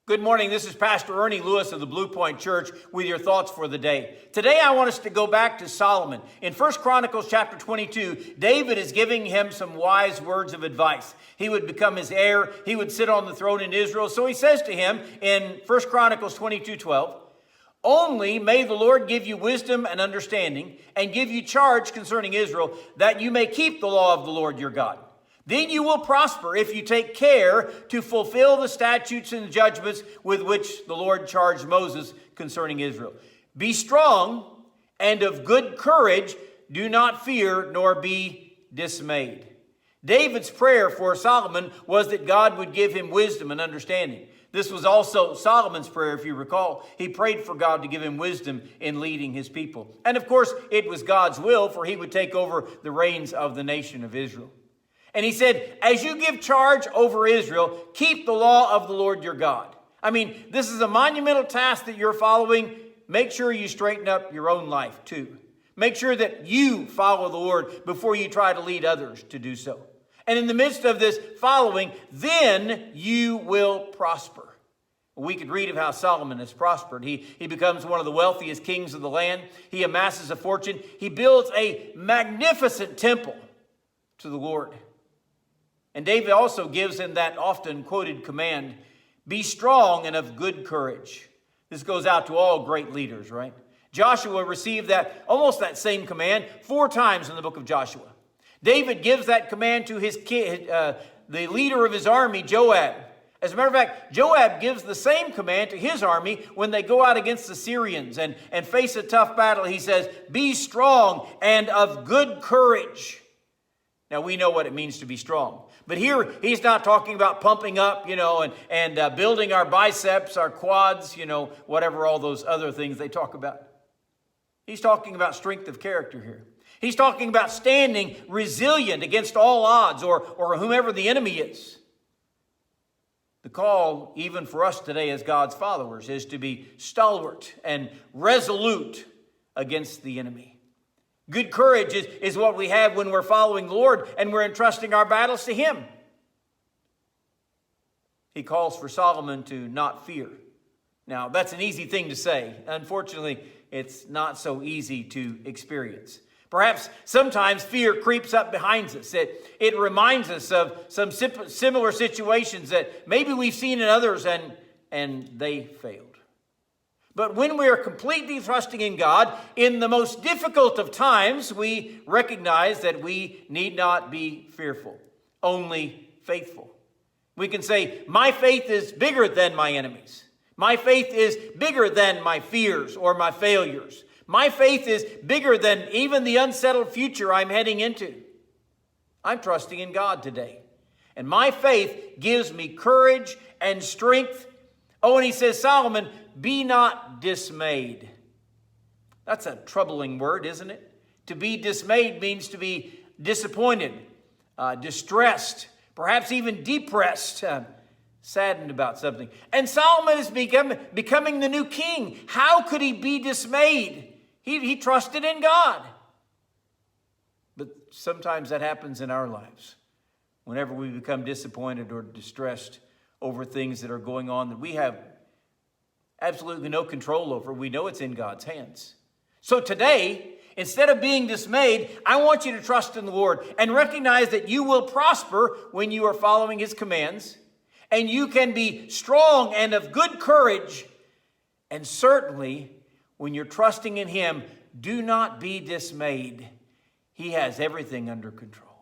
Good morning. This is Pastor Ernie Lewis of the Blue Point Church with your thoughts for the day. Today I want us to go back to Solomon. In 1 Chronicles chapter 22, David is giving him some wise words of advice. He would become his heir. He would sit on the throne in Israel. So he says to him in 1 Chronicles 22:12, "Only may the Lord give you wisdom and understanding and give you charge concerning Israel, that you may keep the law of the Lord your God. Then you will prosper if you take care to fulfill the statutes and judgments with which the Lord charged Moses concerning Israel. Be strong and of good courage. Do not fear nor be dismayed." David's prayer for Solomon was that God would give him wisdom and understanding. This was also Solomon's prayer, if you recall. He prayed for God to give him wisdom in leading his people. And of course, it was God's will, for he would take over the reins of the nation of Israel. And he said, as you give charge over Israel, keep the law of the Lord your God. I mean, this is a monumental task that you're following. Make sure you straighten up your own life too. Make sure that you follow the Lord before you try to lead others to do so. And in the midst of this following, then you will prosper. We could read of how Solomon has prospered. He becomes one of the wealthiest kings of the land. He amasses a fortune. He builds a magnificent temple to the Lord. And David also gives him that often quoted command, be strong and of good courage. This goes out to all great leaders, right? Joshua received almost that same command 4 times in the book of Joshua. David gives that command to his kid, the leader of his army, Joab. As a matter of fact, Joab gives the same command to his army when they go out against the Syrians and face a tough battle. He says, be strong and of good courage. Now, we know what it means to be strong. But here, he's not talking about pumping up, and building our biceps, our quads, whatever all those other things they talk about. He's talking about strength of character here. He's talking about standing resilient against all odds or whomever the enemy is. The call, even for us today as God's followers, is to be stalwart and resolute against the enemy. Good courage is what we have when we're following the Lord and we're entrusting our battles to Him. He calls for Solomon to not fear. Now, that's an easy thing to say. Unfortunately, it's not so easy to experience. Perhaps sometimes fear creeps up behind us. It reminds us of some similar situations that maybe we've seen in others and they failed. But when we are completely trusting in God, in the most difficult of times, we recognize that we need not be fearful, only faithful. We can say, my faith is bigger than my enemies. My faith is bigger than my fears or my failures. My faith is bigger than even the unsettled future I'm heading into. I'm trusting in God today. And my faith gives me courage and strength. Oh, and he says, Solomon, be not dismayed. That's a troubling word, isn't it? To be dismayed means to be disappointed, distressed, perhaps even depressed, saddened about something. And Solomon is becoming the new king. How could he be dismayed? He trusted in God. But sometimes that happens in our lives. Whenever we become disappointed or distressed over things that are going on that we have absolutely no control over, we know it's in God's hands. So today, instead of being dismayed, I want you to trust in the Lord and recognize that you will prosper when you are following His commands, and you can be strong and of good courage. And certainly, when you're trusting in Him, do not be dismayed. He has everything under control.